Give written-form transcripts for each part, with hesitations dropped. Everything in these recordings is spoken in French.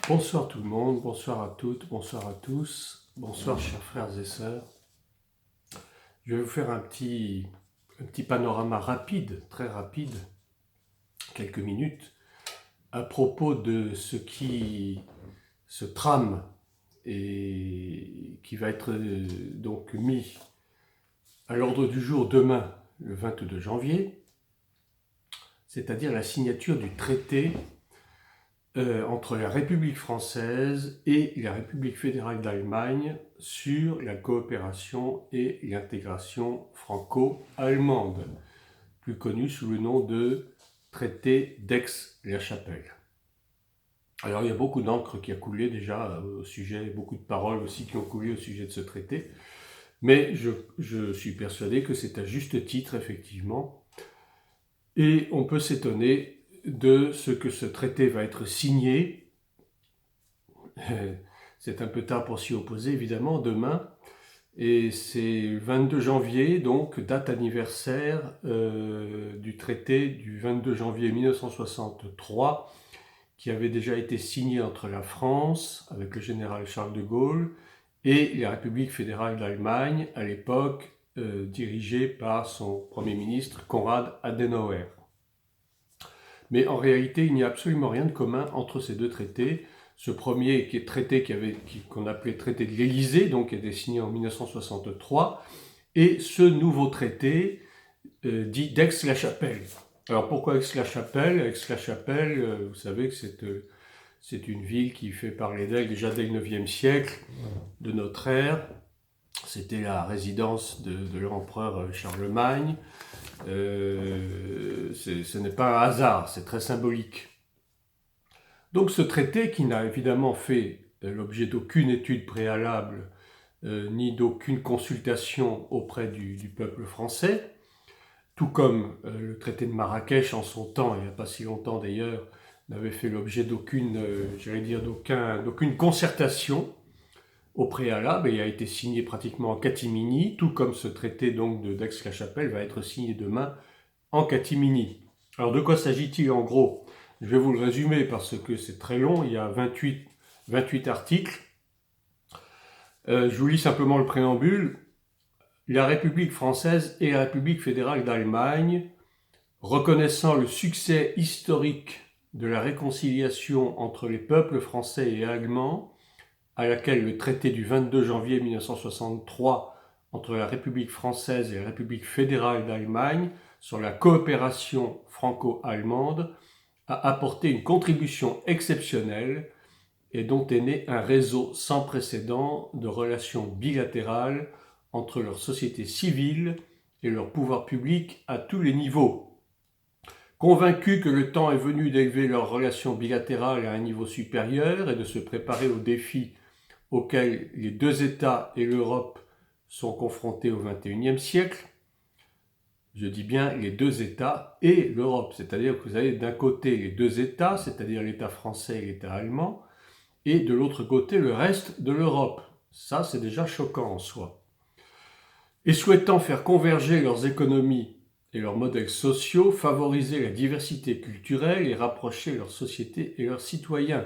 Bonsoir tout le monde, bonsoir à toutes, bonsoir à tous, bonsoir chers frères et sœurs. Je vais vous faire un petit panorama rapide, très rapide, quelques minutes, à propos de ce qui se trame et qui va être donc mis à l'ordre du jour demain, le 22 janvier, c'est-à-dire la signature du traité entre la République française et la République fédérale d'Allemagne sur la coopération et l'intégration franco-allemande, plus connu sous le nom de traité d'Aix-la-Chapelle. Alors il y a beaucoup d'encre qui a coulé déjà au sujet, beaucoup de paroles aussi qui ont coulé au sujet de ce traité, mais je suis persuadé que c'est à juste titre effectivement, et on peut s'étonner de ce que ce traité va être signé. C'est un peu tard pour s'y opposer, évidemment, demain. Et c'est le 22 janvier, donc date anniversaire du traité du 22 janvier 1963, qui avait déjà été signé entre la France, avec le général Charles de Gaulle, et la République fédérale d'Allemagne, à l'époque dirigée par son Premier ministre Konrad Adenauer. Mais en réalité, il n'y a absolument rien de commun entre ces deux traités. Ce premier qui est traité qu'on appelait traité de l'Élysée, donc qui a été signé en 1963, et ce nouveau traité dit d'Aix-la-Chapelle. Alors pourquoi Aix-la-Chapelle? Aix-la-Chapelle, vous savez que c'est une ville qui fait parler d'elle déjà dès le 9e siècle de notre ère. C'était la résidence de l'empereur Charlemagne. Ce n'est pas un hasard, c'est très symbolique. Donc ce traité, qui n'a évidemment fait l'objet d'aucune étude préalable, ni d'aucune consultation auprès du peuple français, tout comme le traité de Marrakech en son temps, il n'y a pas si longtemps d'ailleurs, n'avait fait l'objet d'aucune concertation au préalable, et il a été signé pratiquement en catimini, tout comme ce traité donc d'Aix-la-Chapelle va être signé demain en catimini. Alors de quoi s'agit-il en gros? Je vais vous le résumer parce que c'est très long, il y a 28 articles. Je vous lis simplement le préambule. La République française et la République fédérale d'Allemagne, reconnaissant le succès historique de la réconciliation entre les peuples français et allemands, à laquelle le traité du 22 janvier 1963 entre la République française et la République fédérale d'Allemagne sur la coopération franco-allemande a apporté une contribution exceptionnelle et dont est né un réseau sans précédent de relations bilatérales entre leurs sociétés civiles et leurs pouvoirs publics à tous les niveaux. Convaincus que le temps est venu d'élever leurs relations bilatérales à un niveau supérieur et de se préparer aux défis auxquels les deux États et l'Europe sont confrontés au XXIe siècle, je dis bien les deux États et l'Europe, c'est-à-dire que vous avez d'un côté les deux États, c'est-à-dire l'État français et l'État allemand, et de l'autre côté le reste de l'Europe. Ça, c'est déjà choquant en soi. Et souhaitant faire converger leurs économies et leurs modèles sociaux, favoriser la diversité culturelle et rapprocher leurs sociétés et leurs citoyens.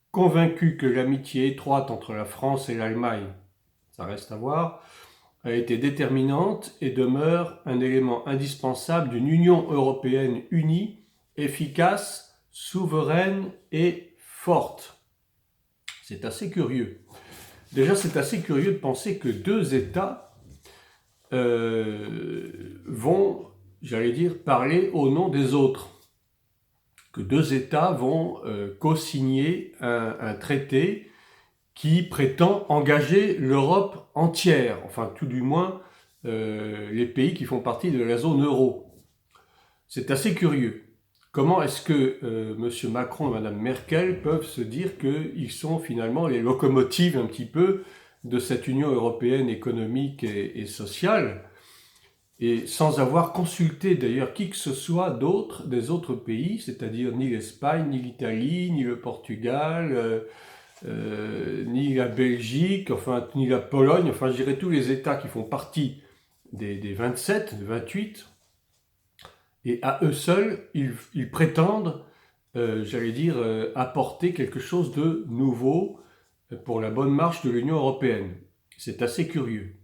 Convaincus que l'amitié étroite entre la France et l'Allemagne, ça reste à voir, a été déterminante et demeure un élément indispensable d'une Union européenne unie, efficace, souveraine et forte. C'est assez curieux. Déjà, c'est assez curieux de penser que deux États vont, j'allais dire, parler au nom des autres. Que deux États vont co-signer un traité qui prétend engager l'Europe entière, enfin tout du moins les pays qui font partie de la zone euro. C'est assez curieux. Comment est-ce que M. Macron et Mme Merkel peuvent se dire qu'ils sont finalement les locomotives un petit peu de cette Union européenne économique et sociale, et sans avoir consulté d'ailleurs qui que ce soit d'autre des autres pays, c'est-à-dire ni l'Espagne, ni l'Italie, ni le Portugal, ni la Belgique, enfin ni la Pologne, enfin je dirais tous les États qui font partie des 27, des 28, et à eux seuls, ils prétendent j'allais dire, apporter quelque chose de nouveau pour la bonne marche de l'Union européenne. C'est assez curieux.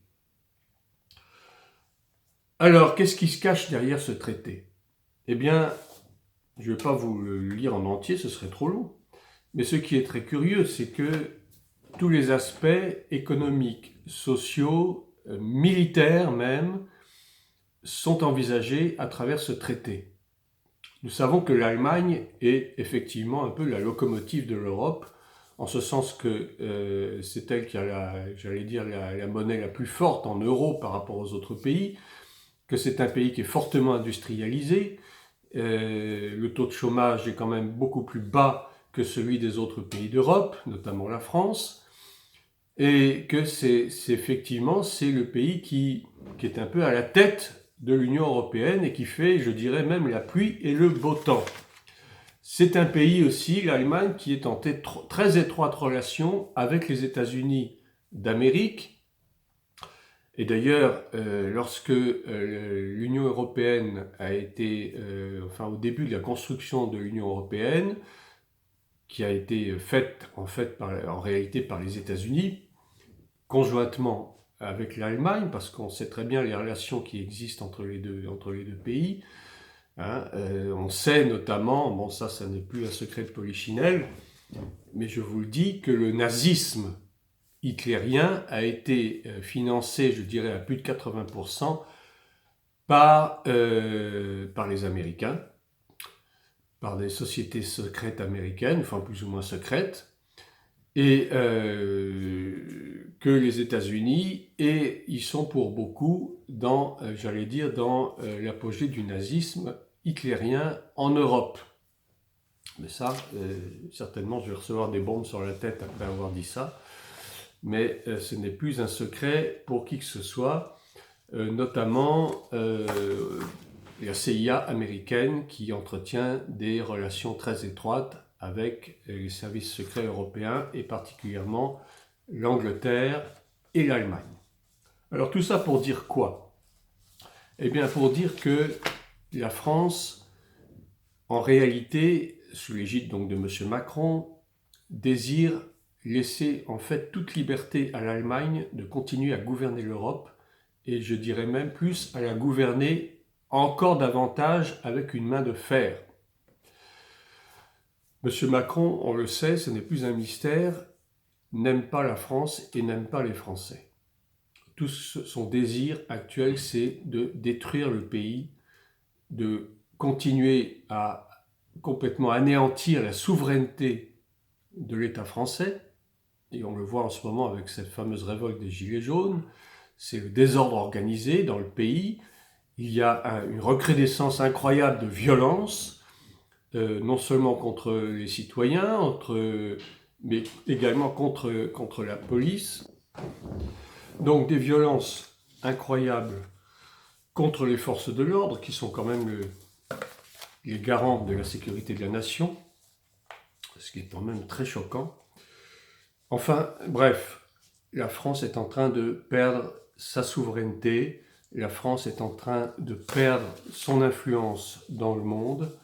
Alors, qu'est-ce qui se cache derrière ce traité? Eh bien, je ne vais pas vous le lire en entier, ce serait trop long. Mais ce qui est très curieux, c'est que tous les aspects économiques, sociaux, militaires même, sont envisagés à travers ce traité. Nous savons que l'Allemagne est effectivement un peu la locomotive de l'Europe, en ce sens que c'est elle qui a la monnaie la plus forte en euros par rapport aux autres pays, que c'est un pays qui est fortement industrialisé, le taux de chômage est quand même beaucoup plus bas que celui des autres pays d'Europe, notamment la France, et que c'est le pays qui est un peu à la tête de l'Union européenne et qui fait, je dirais même, la pluie et le beau temps. C'est un pays aussi, l'Allemagne, qui est en très étroite relation avec les États-Unis d'Amérique. Et d'ailleurs, lorsque l'Union européenne a été, au début de la construction de l'Union européenne, qui a été faite en réalité par les États-Unis, conjointement avec l'Allemagne, parce qu'on sait très bien les relations qui existent entre les deux pays. Hein, on sait notamment, bon ça n'est plus un secret de polichinelle, mais je vous le dis, que le nazisme hitlérien a été financé, je dirais, à plus de 80% par les Américains, par des sociétés secrètes américaines, enfin plus ou moins secrètes, et que les États-Unis, et ils sont pour beaucoup dans, dans l'apogée du nazisme hitlérien en Europe. Mais ça, certainement, je vais recevoir des bombes sur la tête après avoir dit ça. Mais ce n'est plus un secret pour qui que ce soit, notamment la CIA américaine qui entretient des relations très étroites avec les services secrets européens et particulièrement l'Angleterre et l'Allemagne. Alors tout ça pour dire quoi? Eh bien pour dire que la France, en réalité, sous l'égide donc de M. Macron, désire laisser en fait toute liberté à l'Allemagne de continuer à gouverner l'Europe et je dirais même plus à la gouverner encore davantage avec une main de fer. M. Macron, on le sait, ce n'est plus un mystère, n'aime pas la France et n'aime pas les Français. Tout son désir actuel, c'est de détruire le pays, de continuer à complètement anéantir la souveraineté de l'État français, et on le voit en ce moment avec cette fameuse révolte des Gilets jaunes, c'est le désordre organisé dans le pays, il y a une recrudescence incroyable de violence, non seulement contre les citoyens, mais également contre la police. Donc des violences incroyables contre les forces de l'ordre, qui sont quand même les garants de la sécurité de la nation, ce qui est quand même très choquant. Enfin, bref, la France est en train de perdre sa souveraineté, la France est en train de perdre son influence dans le monde,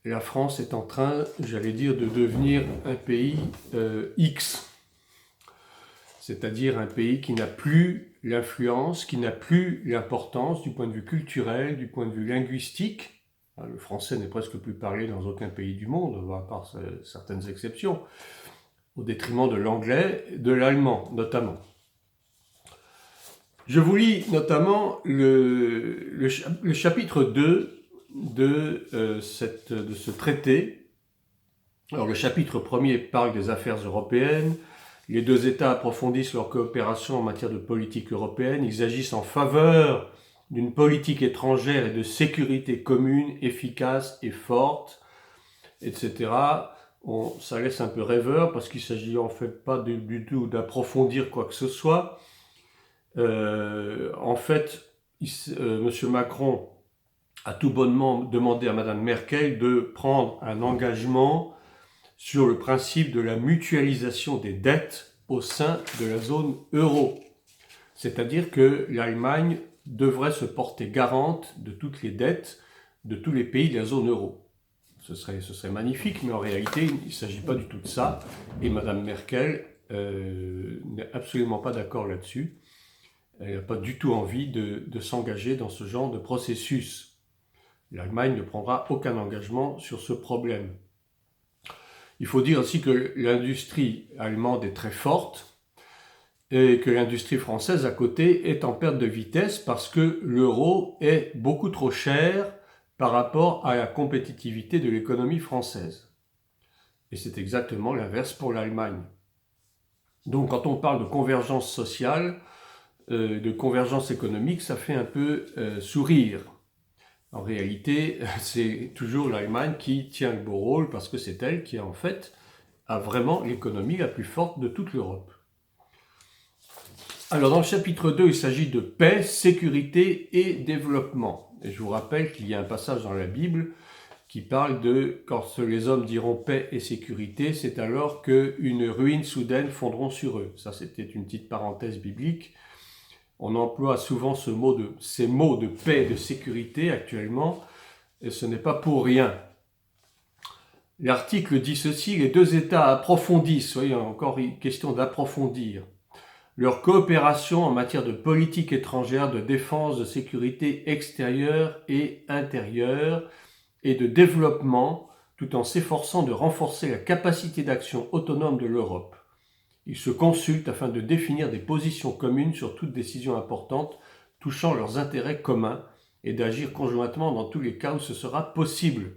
la France est en train, j'allais dire, de devenir un pays X, c'est-à-dire un pays qui n'a plus l'influence, qui n'a plus l'importance du point de vue culturel, du point de vue linguistique. Le français n'est presque plus parlé dans aucun pays du monde, à part certaines exceptions, au détriment de l'anglais, de l'allemand notamment. Je vous lis notamment le chapitre 2 de ce traité. Alors le chapitre 1er parle des affaires européennes. Les deux États approfondissent leur coopération en matière de politique européenne. Ils agissent en faveur d'une politique étrangère et de sécurité commune, efficace et forte, etc. Ça laisse un peu rêveur parce qu'il ne s'agit en fait pas du tout d'approfondir quoi que ce soit. En fait, M. Macron a tout bonnement demandé à Mme Merkel de prendre un engagement sur le principe de la mutualisation des dettes au sein de la zone euro. C'est-à-dire que l'Allemagne devrait se porter garante de toutes les dettes de tous les pays de la zone euro. ce serait magnifique, mais en réalité, il ne s'agit pas du tout de ça. Et Madame Merkel n'est absolument pas d'accord là-dessus. Elle n'a pas du tout envie de s'engager dans ce genre de processus. L'Allemagne ne prendra aucun engagement sur ce problème. Il faut dire aussi que l'industrie allemande est très forte et que l'industrie française à côté est en perte de vitesse parce que l'euro est beaucoup trop cher par rapport à la compétitivité de l'économie française. Et c'est exactement l'inverse pour l'Allemagne. Donc quand on parle de convergence sociale, de convergence économique, ça fait un peu sourire. En réalité, c'est toujours l'Allemagne qui tient le beau rôle parce que c'est elle qui, en fait, a vraiment l'économie la plus forte de toute l'Europe. Alors, dans le chapitre 2, il s'agit de paix, sécurité et développement. Et je vous rappelle qu'il y a un passage dans la Bible qui parle de « quand les hommes diront paix et sécurité, c'est alors qu'une ruine soudaine fondront sur eux ». Ça, c'était une petite parenthèse biblique. On emploie souvent ces mots de paix et de sécurité actuellement, et ce n'est pas pour rien. L'article dit ceci, les deux États approfondissent, voyez, encore une question d'approfondir, leur coopération en matière de politique étrangère, de défense, de sécurité extérieure et intérieure, et de développement, tout en s'efforçant de renforcer la capacité d'action autonome de l'Europe. Ils se consultent afin de définir des positions communes sur toute décision importante touchant leurs intérêts communs et d'agir conjointement dans tous les cas où ce sera possible.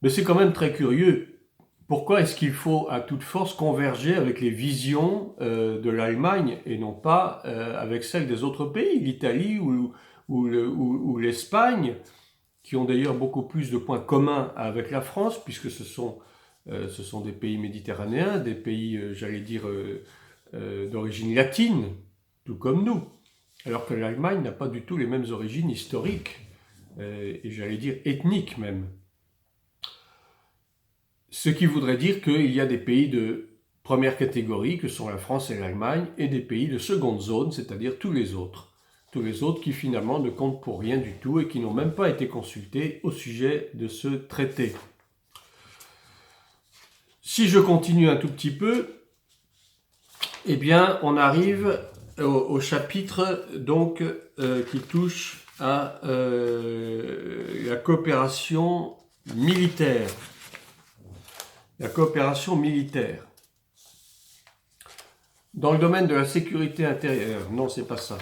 Mais c'est quand même très curieux. Pourquoi est-ce qu'il faut à toute force converger avec les visions de l'Allemagne et non pas avec celles des autres pays, l'Italie ou l'Espagne, qui ont d'ailleurs beaucoup plus de points communs avec la France, puisque ce sont des pays méditerranéens, des pays, d'origine latine, tout comme nous. Alors que l'Allemagne n'a pas du tout les mêmes origines historiques, et j'allais dire ethniques même. Ce qui voudrait dire qu'il y a des pays de première catégorie, que sont la France et l'Allemagne, et des pays de seconde zone, c'est-à-dire tous les autres qui finalement ne comptent pour rien du tout et qui n'ont même pas été consultés au sujet de ce traité. Si je continue un tout petit peu, eh bien, on arrive au chapitre donc qui touche à la coopération militaire. La coopération militaire. Dans le domaine de la sécurité intérieure, non, c'est pas ça.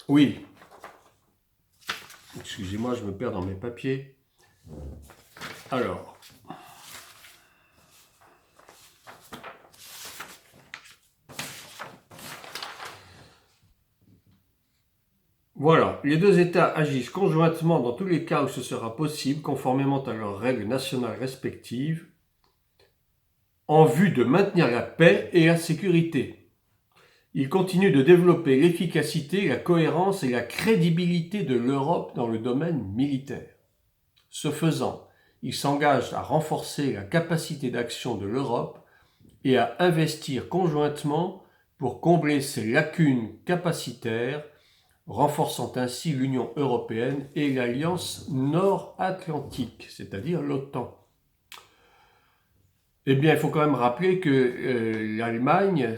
Oui. Excusez-moi, je me perds dans mes papiers. Alors. Voilà, les deux États agissent conjointement dans tous les cas où ce sera possible, conformément à leurs règles nationales respectives, en vue de maintenir la paix et la sécurité. Ils continuent de développer l'efficacité, la cohérence et la crédibilité de l'Europe dans le domaine militaire. Ce faisant, ils s'engagent à renforcer la capacité d'action de l'Europe et à investir conjointement pour combler ses lacunes capacitaires, renforçant ainsi l'Union européenne et l'Alliance nord-atlantique, c'est-à-dire l'OTAN. Eh bien, il faut quand même rappeler que l'Allemagne,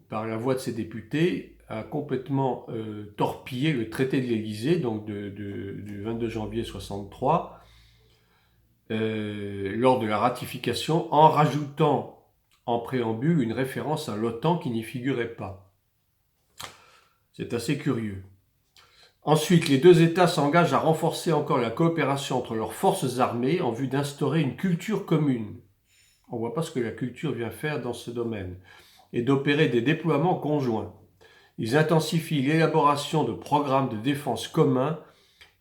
par la voix de ses députés, a complètement torpillé le traité de l'Élysée, donc du 22 janvier 1963, lors de la ratification, en rajoutant en préambule une référence à l'OTAN qui n'y figurait pas. C'est assez curieux. Ensuite, les deux États s'engagent à renforcer encore la coopération entre leurs forces armées en vue d'instaurer une culture commune. On ne voit pas ce que la culture vient faire dans ce domaine. Et d'opérer des déploiements conjoints. Ils intensifient l'élaboration de programmes de défense communs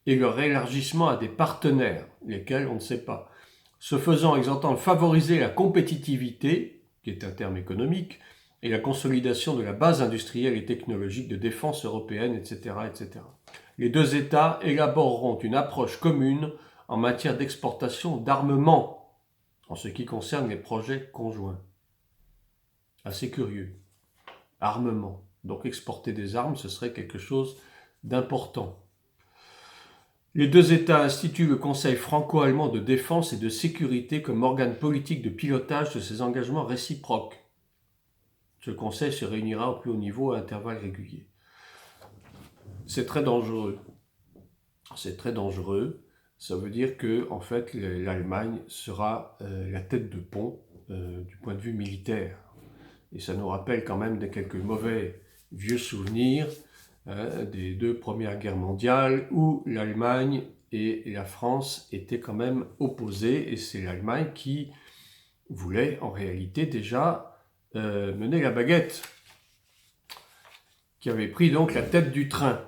et leur élargissement à des partenaires, lesquels on ne sait pas. Ce faisant, ils entendent favoriser la compétitivité, qui est un terme économique, et la consolidation de la base industrielle et technologique de défense européenne, etc., etc. Les deux États élaboreront une approche commune en matière d'exportation d'armements, en ce qui concerne les projets conjoints. Assez curieux. Armement. Donc exporter des armes, ce serait quelque chose d'important. Les deux États instituent le Conseil franco-allemand de défense et de sécurité comme organe politique de pilotage de ces engagements réciproques. Ce Conseil se réunira au plus haut niveau à intervalles réguliers. C'est très dangereux. C'est très dangereux. Ça veut dire que, en fait, l'Allemagne sera la tête de pont du point de vue militaire. Et ça nous rappelle quand même quelques mauvais vieux souvenirs des deux premières guerres mondiales où l'Allemagne et la France étaient quand même opposées, et c'est l'Allemagne qui voulait en réalité déjà mener la baguette, qui avait pris donc la tête du train.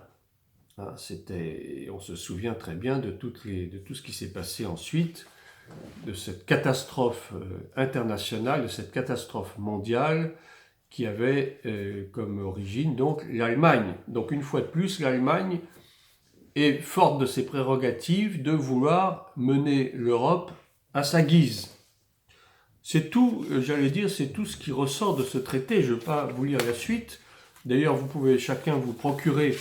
On se souvient très bien de tout ce qui s'est passé ensuite, de cette catastrophe internationale, de cette catastrophe mondiale qui avait comme origine donc l'Allemagne. Donc une fois de plus, l'Allemagne est forte de ses prérogatives de vouloir mener l'Europe à sa guise. C'est tout, j'allais dire, c'est tout ce qui ressort de ce traité. Je ne vais pas vous lire la suite. D'ailleurs, vous pouvez chacun vous procurer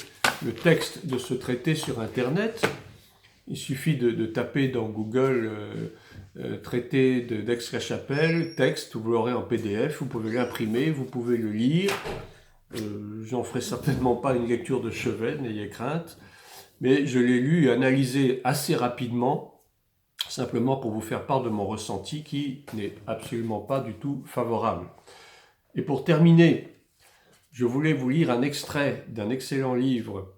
le texte de ce traité sur Internet. Il suffit de taper dans Google traité d'Aix-la-Chapelle, texte, vous l'aurez en PDF, vous pouvez l'imprimer, vous pouvez le lire. J'en ferai certainement pas une lecture de chevet, n'ayez crainte, mais je l'ai lu et analysé assez rapidement, simplement pour vous faire part de mon ressenti qui n'est absolument pas du tout favorable. Et pour terminer, je voulais vous lire un extrait d'un excellent livre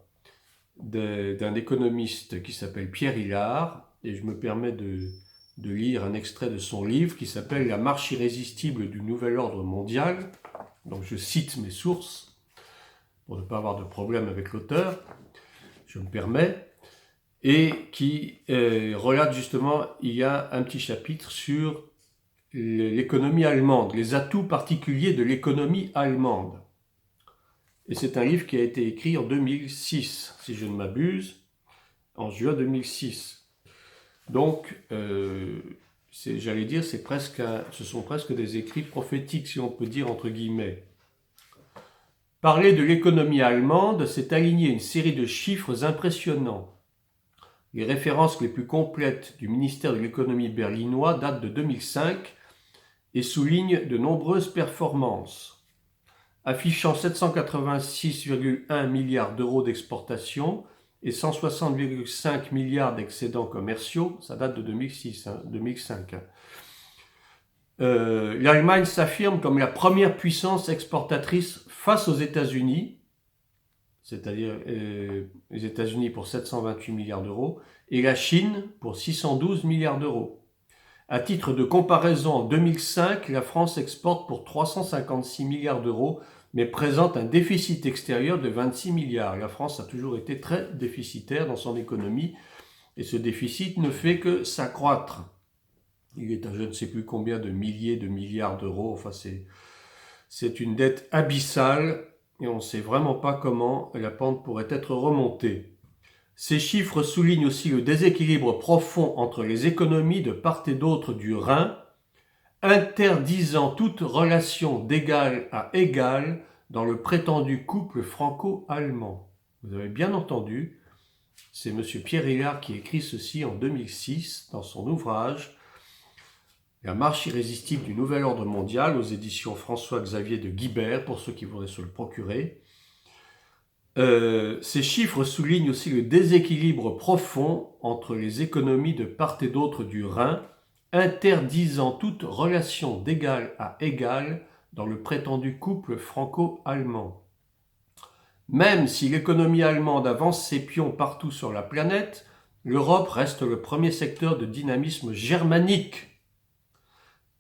d'un économiste qui s'appelle Pierre Hillard, et je me permets de lire un extrait de son livre qui s'appelle « La marche irrésistible du nouvel ordre mondial ». Donc je cite mes sources pour ne pas avoir de problème avec l'auteur, je me permets, et qui relate justement, il y a un petit chapitre sur l'économie allemande, les atouts particuliers de l'économie allemande. Et c'est un livre qui a été écrit en 2006, si je ne m'abuse, en juin 2006. Donc, j'allais dire, ce sont presque des écrits prophétiques, si on peut dire, entre guillemets. Parler de l'économie allemande, c'est aligner une série de chiffres impressionnants. Les références les plus complètes du ministère de l'économie berlinois datent de 2005 et soulignent de nombreuses performances. Affichant 786,1 milliards d'euros d'exportation et 160,5 milliards d'excédents commerciaux, ça date de 2005. L'Allemagne s'affirme comme la première puissance exportatrice face aux États-Unis, c'est-à-dire les États-Unis pour 728 milliards d'euros, et la Chine pour 612 milliards d'euros. À titre de comparaison, en 2005, la France exporte pour 356 milliards d'euros, mais présente un déficit extérieur de 26 milliards. La France a toujours été très déficitaire dans son économie, et ce déficit ne fait que s'accroître. Il est à je ne sais plus combien de milliers de milliards d'euros, enfin c'est une dette abyssale, et on ne sait vraiment pas comment la pente pourrait être remontée. Ces chiffres soulignent aussi le déséquilibre profond entre les économies de part et d'autre du Rhin, interdisant toute relation d'égal à égal dans le prétendu couple franco-allemand. Vous avez bien entendu, c'est M. Pierre Hillard qui écrit ceci en 2006 dans son ouvrage « La marche irrésistible du nouvel ordre mondial » aux éditions François-Xavier de Guibert, pour ceux qui voudraient se le procurer. Ces chiffres soulignent aussi le déséquilibre profond entre les économies de part et d'autre du Rhin, interdisant toute relation d'égal à égal dans le prétendu couple franco-allemand. Même si l'économie allemande avance ses pions partout sur la planète, l'Europe reste le premier secteur de dynamisme germanique.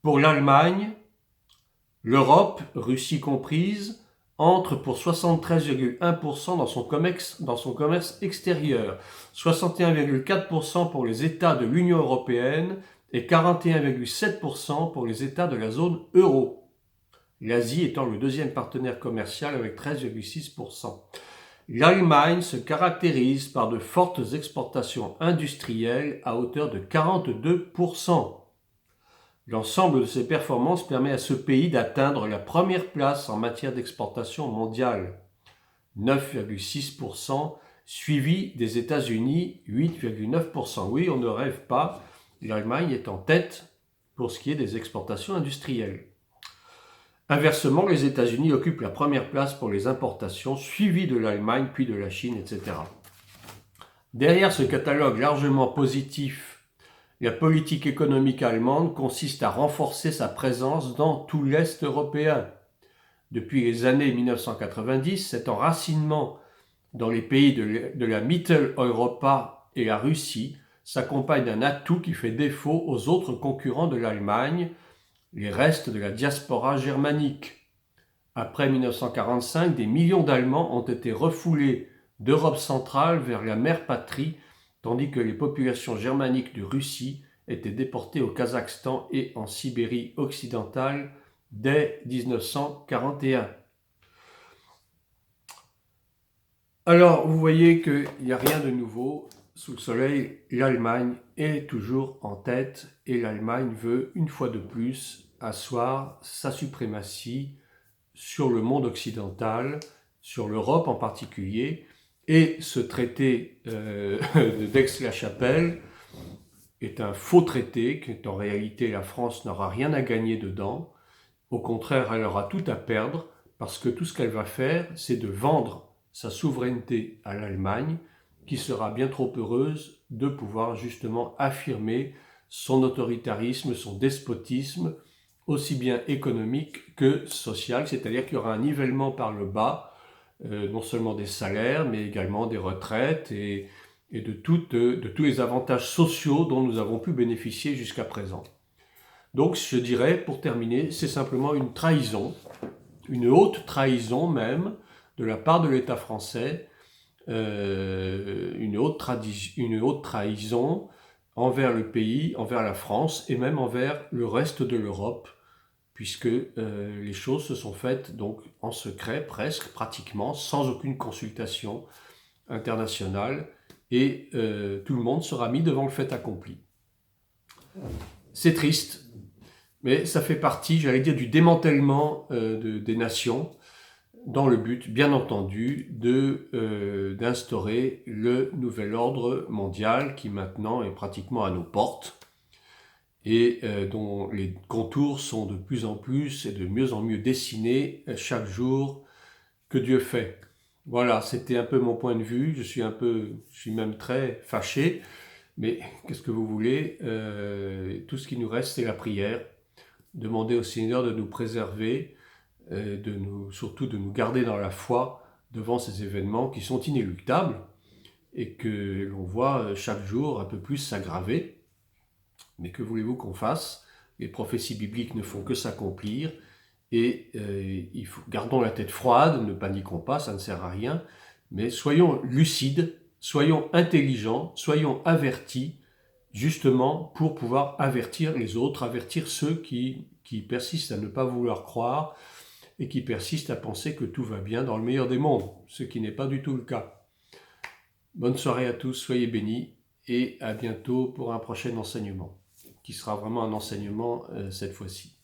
Pour l'Allemagne, l'Europe, Russie comprise, entre pour 73,1% dans son commerce extérieur, 61,4% pour les États de l'Union européenne et 41,7% pour les États de la zone euro. L'Asie étant le deuxième partenaire commercial avec 13,6%. L'Allemagne se caractérise par de fortes exportations industrielles à hauteur de 42%. L'ensemble de ces performances permet à ce pays d'atteindre la première place en matière d'exportation mondiale. 9,6%, suivi des États-Unis, 8,9%. Oui, on ne rêve pas, l'Allemagne est en tête pour ce qui est des exportations industrielles. Inversement, les États-Unis occupent la première place pour les importations, suivi de l'Allemagne, puis de la Chine, etc. Derrière ce catalogue largement positif, la politique économique allemande consiste à renforcer sa présence dans tout l'Est européen. Depuis les années 1990, cet enracinement dans les pays de la Mitteleuropa et la Russie s'accompagne d'un atout qui fait défaut aux autres concurrents de l'Allemagne, les restes de la diaspora germanique. Après 1945, des millions d'Allemands ont été refoulés d'Europe centrale vers la mère patrie, tandis que les populations germaniques de Russie étaient déportées au Kazakhstan et en Sibérie occidentale dès 1941. Alors, vous voyez qu'il n'y a rien de nouveau sous le soleil. L'Allemagne est toujours en tête et l'Allemagne veut, une fois de plus, asseoir sa suprématie sur le monde occidental, sur l'Europe en particulier. Et ce traité d'Aix-la-Chapelle est un faux traité, qu'en réalité la France n'aura rien à gagner dedans. Au contraire, elle aura tout à perdre, parce que tout ce qu'elle va faire, c'est de vendre sa souveraineté à l'Allemagne, qui sera bien trop heureuse de pouvoir justement affirmer son autoritarisme, son despotisme, aussi bien économique que social, c'est-à-dire qu'il y aura un nivellement par le bas, non seulement des salaires, mais également des retraites et de tous les avantages sociaux dont nous avons pu bénéficier jusqu'à présent. Donc je dirais, pour terminer, c'est simplement une trahison, une haute trahison même, de la part de l'État français, une haute trahison envers le pays, envers la France et même envers le reste de l'Europe, puisque les choses se sont faites donc en secret, presque, pratiquement, sans aucune consultation internationale, et tout le monde sera mis devant le fait accompli. C'est triste, mais ça fait partie, j'allais dire, du démantèlement des nations, dans le but, bien entendu, d'instaurer le nouvel ordre mondial qui maintenant est pratiquement à nos portes et dont les contours sont de plus en plus et de mieux en mieux dessinés chaque jour que Dieu fait. Voilà, c'était un peu mon point de vue. Je suis même très fâché, mais qu'est-ce que vous voulez, tout ce qui nous reste, c'est la prière. Demander au Seigneur de nous préserver, surtout de nous garder dans la foi devant ces événements qui sont inéluctables et que l'on voit chaque jour un peu plus s'aggraver. Mais que voulez-vous qu'on fasse? Les prophéties bibliques ne font que s'accomplir et gardons la tête froide, ne paniquons pas, ça ne sert à rien, mais soyons lucides, soyons intelligents, soyons avertis, justement pour pouvoir avertir les autres, avertir ceux qui persistent à ne pas vouloir croire et qui persistent à penser que tout va bien dans le meilleur des mondes, ce qui n'est pas du tout le cas. Bonne soirée à tous, soyez bénis et à bientôt pour un prochain enseignement, qui sera vraiment un enseignement cette fois-ci.